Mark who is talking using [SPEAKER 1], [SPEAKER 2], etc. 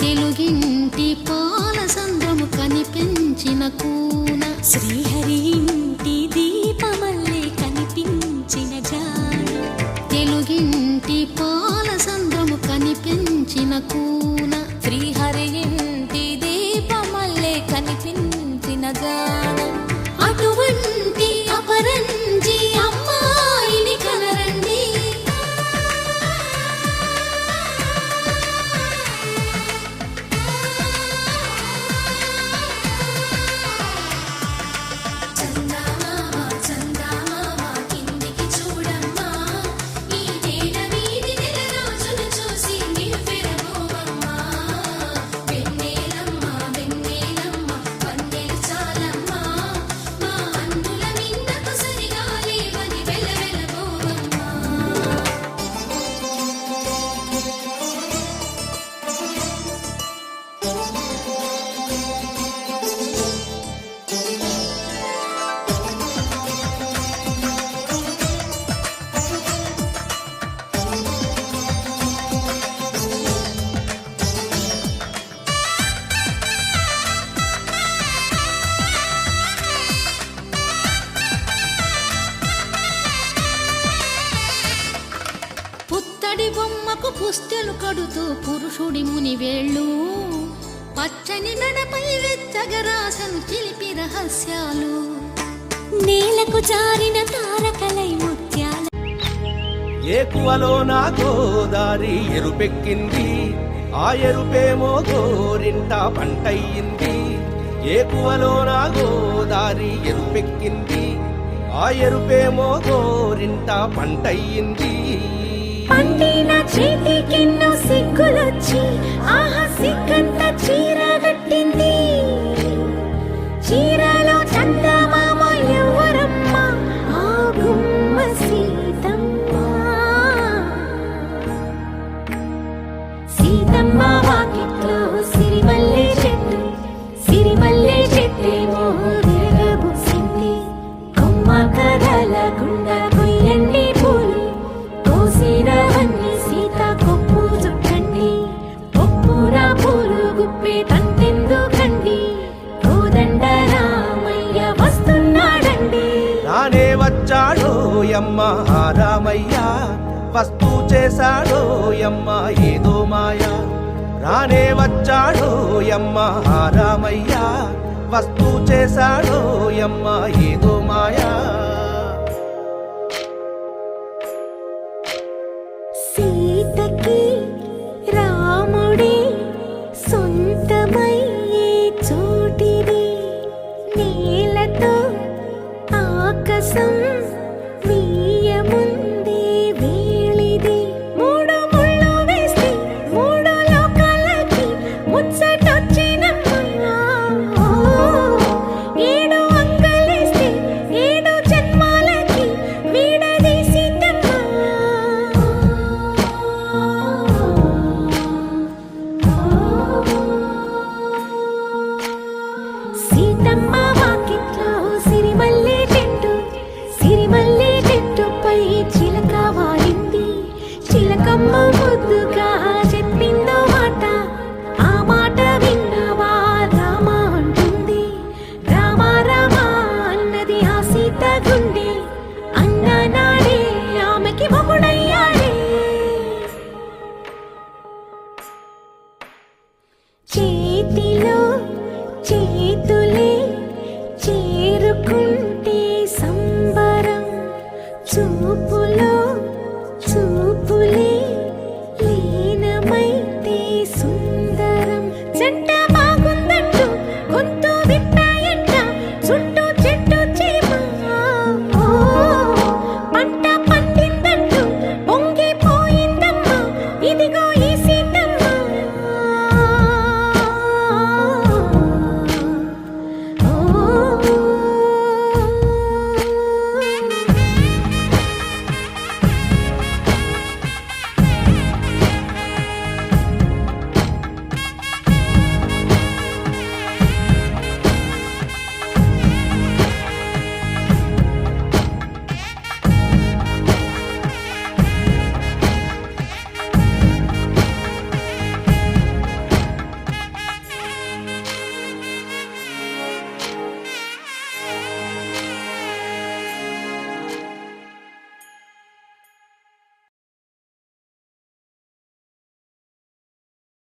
[SPEAKER 1] తెలుగింటి పాలసంద్రము కనిపించిన కూన
[SPEAKER 2] శ్రీహరి ఇంటి దీపమల్లే కనిపించిన జాడ
[SPEAKER 1] తెలుగింటి పాలసంద్రము కనిపించిన కూన
[SPEAKER 2] శ్రీహరి ఇంటి దీపమల్లే కనిపించిన జాడ
[SPEAKER 1] అటువంటి అపరంజి అమ్మాయిని కనరండి పుత్తడి బొమ్మకు పుస్తెలు కడుతూ పురుషుడి ముని వేళ్ళు పచ్చని మెడపై వెచ్చగరాసను చిలిపి రహస్యాలు
[SPEAKER 2] నేలకు జారిన తారకలై ముత్యాల
[SPEAKER 3] ఏకువలో నా గోదారి ఎరుపెక్కింది ఆ ఎరుపేమో గోరింట పంటయ్యింది ఏకువలో నా గోదారి ఎరుపెక్కింది ఆ ఎరుపేమో గోరింట పంటయ్యింది
[SPEAKER 2] పండిన చేతికెన్నో సిగ్గులొచ్చి ఆహా సిగ్గంత చీర కట్టింది చీరలో చందమామ ఎవరమ్మ ఆ గుమ్మ సీతమ్మ సీతమ్మ వాకిట్లో సిరిమల్లె చెట్టేమో విరగబూసింది కొమ్మ కదలకుండా కొయ్యండి పూలు కోసినవన్నీ సీత కొప్పు చుట్టండి ఒప్పున పూలు గుప్పే తంతెందుకండి కోదండ రామయ్య వస్తున్నాడండి
[SPEAKER 3] రానే వచ్చాడో యమ్మ రామయ్య వస్తూ చేశాడో యమ్మ ఏదో మాయ రానే వచ్చాడో యమ్మ రామయ్య వస్తూ చేశాడో యమ్మ ఏదో మాయా
[SPEAKER 2] సీతకి రాముడే సొంతమయ్యే చోటిది నేలతో ఆకాశం వీయముందే వేళిది మూడు ముళ్ళు వేస్తే మూడు లోకాలకి ముచ్చటొచ్చినమ్మా ఏడు అంగలేస్తే ఏడు జన్మాలకి వీడదీసి సీతమ్మ వాకిట్లో సిరిమల్లె చెట్టుపై చిలక వాలింది చిలకమ్మ ముద్దుగా చెప్పిందో మాట ఆ మాట విన్నవా రామ అంటుంది రామ రామ అన్నది ఆ సీత గుండె అన్న నాడే ఆమెకి మొగుడయ్యాడే చేతిలో చేతులే చేరుకుంటే సంబరం చూపులో